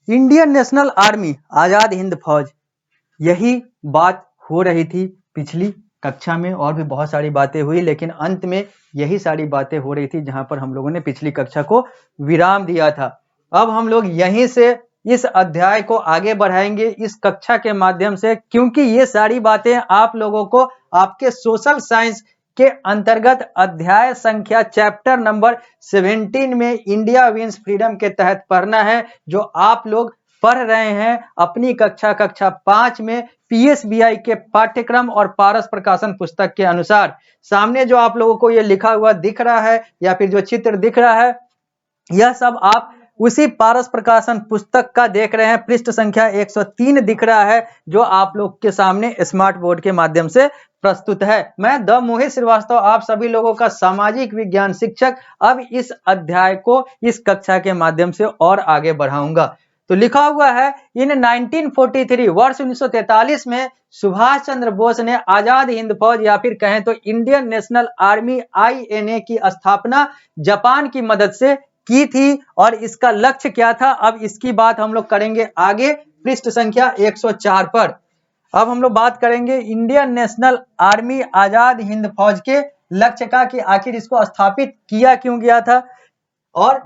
Indian National army, Azad Hind फौज, यही बात हो रही थी पिछली कक्षा में। और भी बहुत सारी बातें हुई, लेकिन अंत में यही सारी बातें हो रही थी जहां पर हम लोगों ने पिछली कक्षा को विराम दिया था। अब हम लोग यहीं से इस अध्याय को आगे बढ़ाएंगे इस कक्षा के माध्यम से, क्योंकि ये सारी बातें आप लोगों को आपके सोशल साइंस के अंतर्गत अध्याय संख्या चैप्टर नंबर 17 में इंडिया विंस फ्रीडम के तहत पढ़ना है, जो आप लोग पढ़ रहे हैं अपनी कक्षा 5 में पीएसबीआई के पाठ्यक्रम और पारस प्रकाशन पुस्तक के अनुसार। सामने जो आप लोगों को ये लिखा हुआ दिख रहा है या फिर जो चित्र दिख रहा है, यह सब आप उसी पारस प्रकाशन पुस्तक का देख रहे हैं। पृष्ठ संख्या 103 दिख रहा है, जो आप लोग के सामने स्मार्ट बोर्ड के माध्यम से प्रस्तुत है। मैं द मोहित श्रीवास्तव, आप सभी लोगों का सामाजिक विज्ञान शिक्षक, अब इस अध्याय को इस कक्षा के माध्यम से और आगे बढ़ाऊंगा। तो लिखा हुआ है, इन 1943 वर्ष 1943 में सुभाष चंद्र बोस ने आजाद हिंद फौज या फिर कहें तो इंडियन नेशनल आर्मी INA की स्थापना जापान की मदद से की थी। और इसका लक्ष्य क्या था, अब इसकी बात हम लोग करेंगे आगे पृष्ठ संख्या 104 पर। अब हम लोग बात करेंगे Indian National army Azad Hind फौज के लक्ष्य का, कि आखिर इसको स्थापित किया क्यों गया था और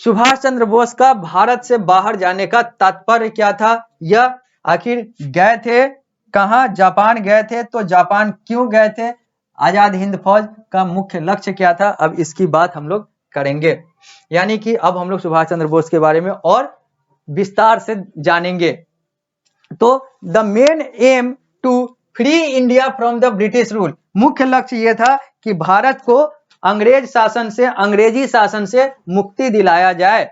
सुभाष चंद्र बोस का भारत से बाहर जाने का तात्पर्य क्या था। यह आखिर गए थे कहां, जापान गए थे, तो जापान क्यों गए थे, आजाद हिंद फौज का मुख्य लक्ष्य क्या था, अब इसकी बात हम लोग करेंगे। यानी कि अब हम लोग सुभाष चंद्र बोस के बारे में और विस्तार से जानेंगे। तो the main aim to free India from the British rule, मुख्य लक्ष्य यह था कि भारत को अंग्रेजी शासन से मुक्ति दिलाया जाए।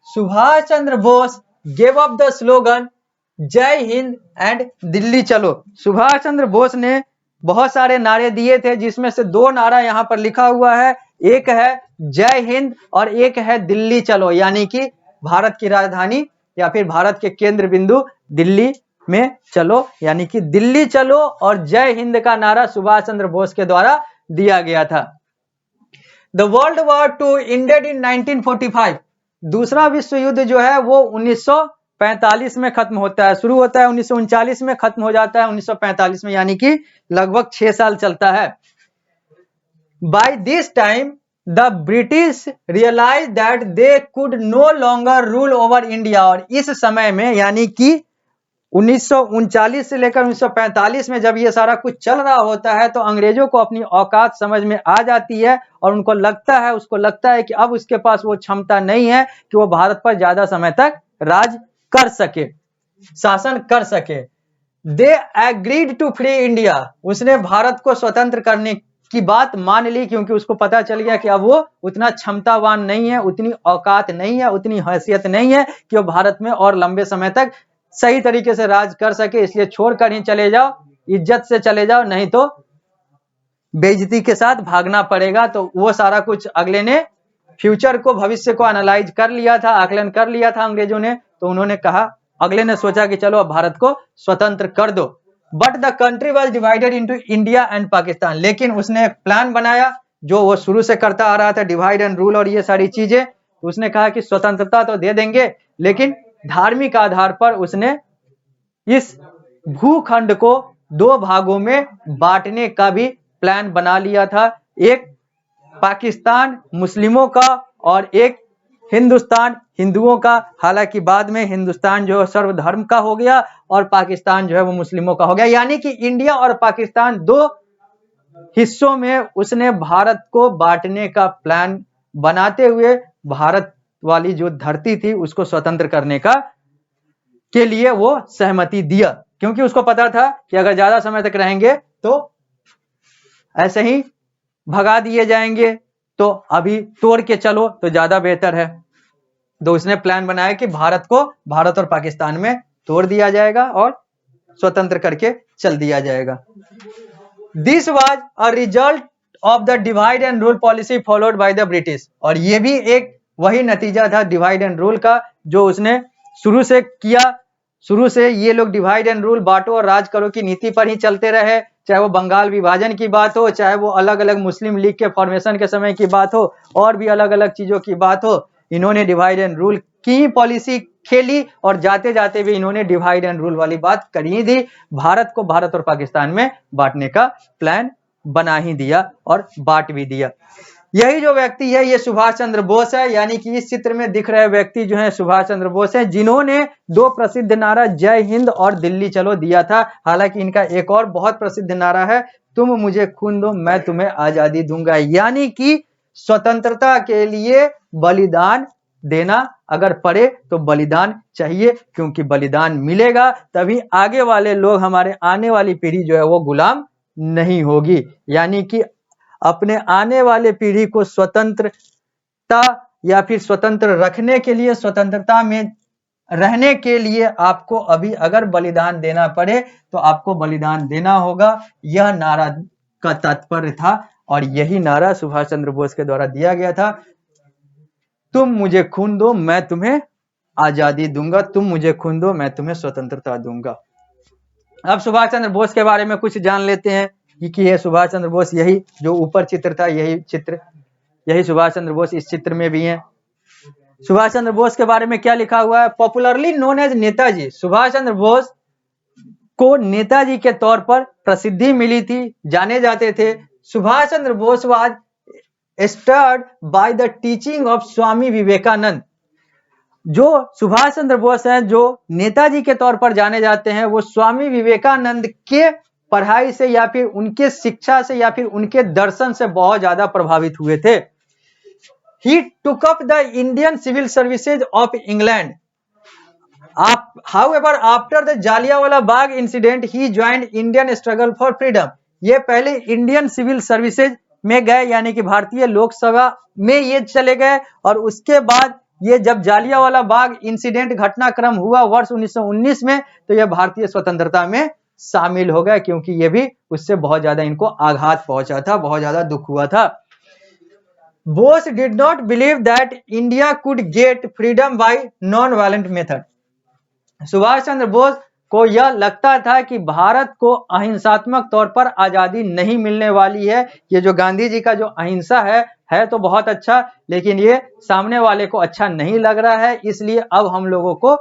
Subhash Chandra Bose gave up the slogan Jai Hind and Delhi चलो। सुभाष चंद्र बोस ने बहुत सारे नारे दिए थे, जिसमें से दो नारा यहाँ पर लिखा हुआ है, एक है जय हिंद और एक है दिल्ली चलो, यानी कि भारत की राजधानी या फिर भारत के केंद्र बिंदु दिल्ली में चलो, यानी कि दिल्ली चलो और जय हिंद का नारा सुभाष चंद्र बोस के द्वारा दिया गया था। The world war two ended in 1945, दूसरा विश्व युद्ध जो है वो 1945 में खत्म होता है, शुरू होता है 1939 में, खत्म हो जाता है 1945 में, यानी कि लगभग 6 साल चलता है। By this time the British realise that they could no longer rule over India, और इस समय में यानी कि 1939 से लेकर 1945 में जब ये सारा कुछ चल रहा होता है, तो अंग्रेजों को अपनी औकात समझ में आ जाती है और उसको लगता है कि अब उसके पास वो क्षमता नहीं है कि वो भारत पर ज्यादा समय तक राज कर सके, शासन कर सके। They agreed to free India, उसने भारत को स्वतंत्र करने की बात मान ली, क्योंकि उसको पता चल गया कि अब वो उतना क्षमतावान नहीं है, उतनी औकात नहीं है, उतनी हैसियत नहीं है कि वो भारत में और लंबे समय तक सही तरीके से राज कर सके। इसलिए छोड़कर ही चले जाओ, इज्जत से चले जाओ, नहीं तो बेइज्जती के साथ भागना पड़ेगा। तो वो सारा कुछ अगले ने फ्यूचर को, भविष्य को एनालाइज कर लिया था, आकलन कर लिया था अंग्रेजों ने। तो उन्होंने कहा, अगले ने सोचा कि चलो अब भारत को स्वतंत्र कर दो। But the country was divided into India and Pakistan, लेकिन उसने एक प्लान बनाया जो वो शुरू से करता आ रहा था, डिवाइड एंड रूल और ये सारी चीजें। उसने कहा कि स्वतंत्रता तो दे देंगे, लेकिन धार्मिक आधार पर उसने इस भूखंड को 2 भागों में बांटने का भी प्लान बना लिया था, एक पाकिस्तान मुस्लिमों का और एक हिंदुस्तान हिंदुओं का। हालांकि बाद में हिंदुस्तान जो है सर्वधर्म का हो गया और पाकिस्तान जो है वो मुस्लिमों का हो गया, यानी कि इंडिया और पाकिस्तान 2 हिस्सों में उसने भारत को बांटने का प्लान बनाते हुए भारत वाली जो धरती थी उसको स्वतंत्र करने का के लिए वो सहमति दिया, क्योंकि उसको पता था कि अगर ज्यादा समय तक रहेंगे तो ऐसे ही भगा दिए जाएंगे, तो अभी तोड़ के चलो तो ज्यादा बेहतर है। तो उसने प्लान बनाया कि भारत को भारत और पाकिस्तान में तोड़ दिया जाएगा और स्वतंत्र करके चल दिया जाएगा। This was a result of the divide and rule policy followed by the British, और ये भी एक वही नतीजा था डिवाइड एंड रूल का जो उसने शुरू से किया। शुरू से ये लोग डिवाइड एंड रूल, बांटो और राज करो की नीति पर ही चलते रहे, चाहे वो बंगाल विभाजन की बात हो, चाहे वो अलग अलग मुस्लिम लीग के फॉर्मेशन के समय की बात हो, और भी अलग अलग चीजों की बात हो। इन्होंने डिवाइड एंड रूल की पॉलिसी खेली और जाते जाते भी इन्होंने डिवाइड एंड रूल वाली बात कर ही दी। भारत को भारत और पाकिस्तान में बांटने का प्लान बना ही दिया और बांट भी दिया। यही जो व्यक्ति है ये सुभाष चंद्र बोस है, यानी कि इस चित्र में दिख रहे व्यक्ति जो है सुभाष चंद्र बोस है, जिन्होंने दो प्रसिद्ध नारा जय हिंद और दिल्ली चलो दिया था। हालांकि इनका एक और बहुत प्रसिद्ध नारा है, तुम मुझे खून दो मैं तुम्हें आजादी दूंगा, यानी कि स्वतंत्रता के लिए बलिदान देना अगर पड़े तो बलिदान चाहिए, क्योंकि बलिदान मिलेगा तभी आगे वाले लोग, हमारे आने वाली पीढ़ी जो है वो गुलाम नहीं होगी। यानी कि अपने आने वाले पीढ़ी को स्वतंत्रता या फिर स्वतंत्र रखने के लिए, स्वतंत्रता में रहने के लिए आपको अभी अगर बलिदान देना पड़े तो आपको बलिदान देना होगा। यह नारा का तात्पर्य था और यही नारा सुभाष चंद्र बोस के द्वारा दिया गया था। तुम मुझे खून दो मैं तुम्हें आजादी दूंगा, तुम मुझे खून दो मैं तुम्हें स्वतंत्रता दूंगा। अब सुभाष चंद्र बोस के बारे में कुछ जान लेते हैं कि ये सुभाष चंद्र बोस, यही जो ऊपर चित्र था यही चित्र, यही सुभाष चंद्र बोस इस चित्र में भी हैं। सुभाष चंद्र बोस के बारे में क्या लिखा हुआ है? Popularly known as Netaji. Subhash Chandra Bose को नेताजी के तौर पर प्रसिद्धि मिली थी, जाने जाते थे। Subhash Chandra Bose was stirred by the teaching of Swami Vivekananda. जो सुभाष चंद्र बोस हैं, जो नेताजी के तौर पर जाने जाते हैं, वो स्वामी विवेकानंद के पढ़ाई से या फिर उनके शिक्षा से या फिर उनके दर्शन से बहुत ज्यादा प्रभावित हुए थे। He took up the Indian civil services of England. However, after the Jallianwala Bagh incident, he joined Indian struggle for freedom. ये पहले इंडियन सिविल सर्विसेज में गए, यानी कि भारतीय लोकसभा में ये चले गए, और उसके बाद ये जब जालियांवाला बाग इंसिडेंट घटनाक्रम हुआ वर्ष 1919 में, तो ये भारतीय स्वतंत्रता में शामिल हो गए, क्योंकि ये भी उससे बहुत ज्यादा इनको आघात पहुंचा था, बहुत ज्यादा दुख हुआ था। Bose did not believe that India could get freedom by non violent method. Subhash Chandra Bose को यह लगता था कि भारत को अहिंसात्मक तौर पर आजादी नहीं मिलने वाली है। ये जो गांधी जी का जो अहिंसा है तो बहुत अच्छा, लेकिन ये सामने वाले को अच्छा नहीं लग रहा है, इसलिए अब हम लोगों को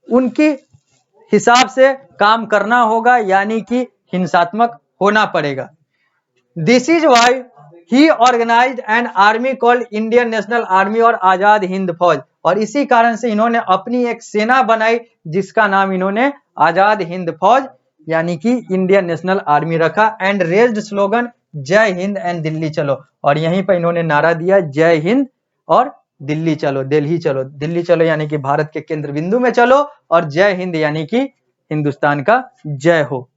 उनकी हिसाब से काम करना होगा, यानी कि हिंसात्मक होना पड़ेगा। This is why he organised an army called Indian National Army और आजाद हिंद फौज, और इसी कारण से इन्होंने अपनी एक सेना बनाई जिसका नाम इन्होंने आजाद हिंद फौज यानी कि इंडियन नेशनल आर्मी रखा। And raised slogan Jai Hind and Delhi चलो, और यहीं पर इन्होंने नारा दिया जय हिंद और दिल्ली चलो, दिल्ली चलो, दिल्ली चलो यानी कि भारत के केंद्र बिंदु में चलो, और जय हिंद यानी कि हिंदुस्तान का जय हो।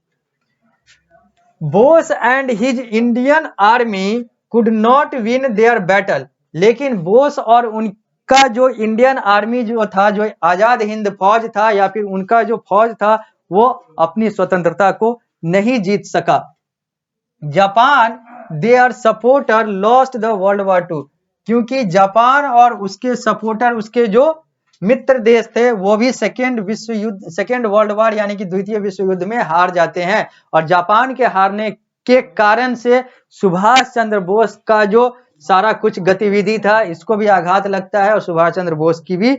Bose and his Indian army could not win their battle, लेकिन बोस और उनका जो इंडियन आर्मी जो था, जो आजाद हिंद फौज था या फिर उनका जो फौज था, वो अपनी स्वतंत्रता को नहीं जीत सका। Japan their supporter lost the world war II, क्योंकि जापान और उसके सपोर्टर, उसके जो मित्र देश थे, वो भी सेकेंड वर्ल्ड वॉर यानी कि द्वितीय विश्व युद्ध में हार जाते हैं, और जापान के हारने के कारण से सुभाष चंद्र बोस का जो सारा कुछ गतिविधि था इसको भी आघात लगता है, और सुभाष चंद्र बोस की भी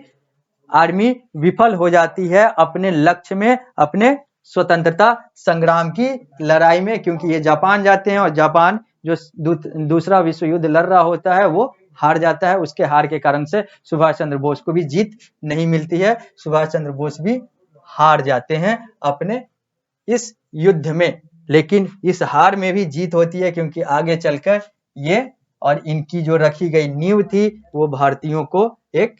आर्मी विफल हो जाती है अपने लक्ष्य में, अपने स्वतंत्रता संग्राम की लड़ाई में, क्योंकि ये जापान जाते हैं और जापान जो दूसरा विश्व युद्ध लड़ रहा होता है वो हार जाता है। उसके हार के कारण से सुभाष चंद्र बोस को भी जीत नहीं मिलती है, सुभाष चंद्र बोस भी हार जाते हैं अपने इस युद्ध में। लेकिन इस हार में भी जीत होती है, क्योंकि आगे चलकर ये और इनकी जो रखी गई नींव थी वो भारतीयों को एक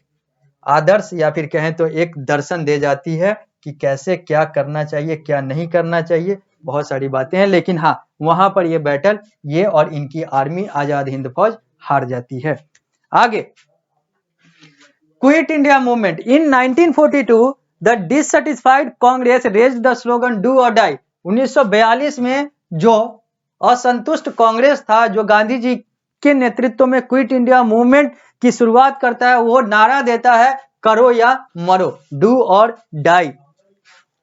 आदर्श या फिर कहें तो एक दर्शन दे जाती है कि कैसे क्या करना चाहिए, क्या नहीं करना चाहिए, बहुत सारी बातें हैं। लेकिन हाँ, वहां पर ये बैटल ये और इनकी आर्मी आजाद हिंद फौज हार जाती है। आगे quit India movement in 1942 the dissatisfied Congress raised the slogan do और डाई। 1942 में जो असंतुष्ट कांग्रेस था, जो गांधी जी के नेतृत्व में क्विट इंडिया मूवमेंट की शुरुआत करता है, वो नारा देता है करो या मरो, डू और डाई,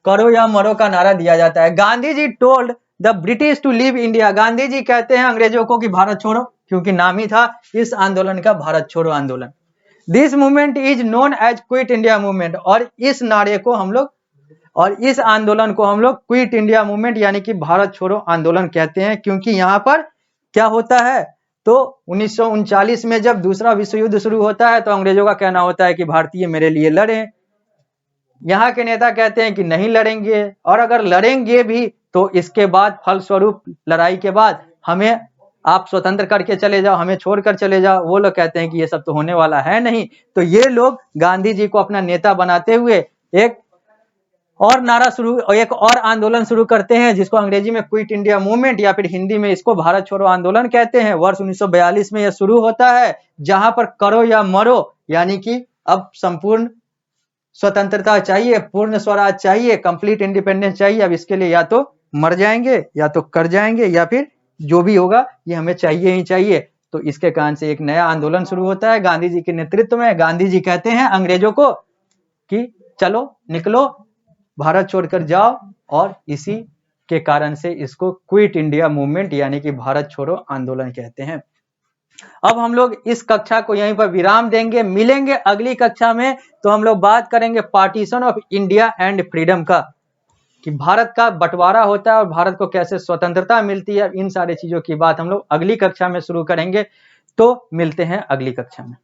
करो या मरो का नारा दिया जाता है। Gandhi ji told the British to leave India, Gandhi ji कहते हैं अंग्रेजों को कि भारत छोड़ो, क्योंकि नाम ही था इस आंदोलन का भारत छोड़ो आंदोलन। This movement is known as quit India movement. और इस नारे को हम लोग और इस आंदोलन को हम लोग क्विट इंडिया मूवमेंट यानी कि भारत छोड़ो आंदोलन कहते हैं। क्योंकि यहाँ पर क्या होता है, तो 1939 में जब दूसरा विश्व युद्ध शुरू होता है तो अंग्रेजों का कहना होता है कि भारतीय मेरे लिए लड़ें। यहाँ के नेता कहते हैं कि नहीं लड़ेंगे, और अगर लड़ेंगे भी तो इसके बाद फलस्वरूप लड़ाई के बाद हमें आप स्वतंत्र करके चले जाओ, हमें छोड़कर चले जाओ। वो लोग कहते हैं कि ये सब तो होने वाला है नहीं। तो ये लोग गांधी जी को अपना नेता बनाते हुए एक और आंदोलन शुरू करते हैं, जिसको अंग्रेजी में क्विट इंडिया मूवमेंट या फिर हिंदी में इसको भारत छोड़ो आंदोलन कहते हैं। वर्ष 1942 में यह शुरू होता है, जहां पर करो या मरो, यानी कि अब संपूर्ण स्वतंत्रता चाहिए, पूर्ण स्वराज चाहिए, कंप्लीट इंडिपेंडेंस चाहिए। अब इसके लिए या तो मर जाएंगे या तो कर जाएंगे, या फिर जो भी होगा ये हमें चाहिए ही चाहिए। तो इसके कारण से एक नया आंदोलन शुरू होता है गांधी जी के नेतृत्व में। गांधी जी कहते हैं अंग्रेजों को कि चलो निकलो, भारत छोड़कर जाओ, और इसी के कारण से इसको क्विट इंडिया मूवमेंट यानी कि भारत छोड़ो आंदोलन कहते हैं। अब हम लोग इस कक्षा को यहीं पर विराम देंगे, मिलेंगे अगली कक्षा में। तो हम लोग बात करेंगे partition of India and freedom का, कि भारत का बंटवारा होता है और भारत को कैसे स्वतंत्रता मिलती है। इन सारी चीजों की बात हम लोग अगली कक्षा में शुरू करेंगे। तो मिलते हैं अगली कक्षा में।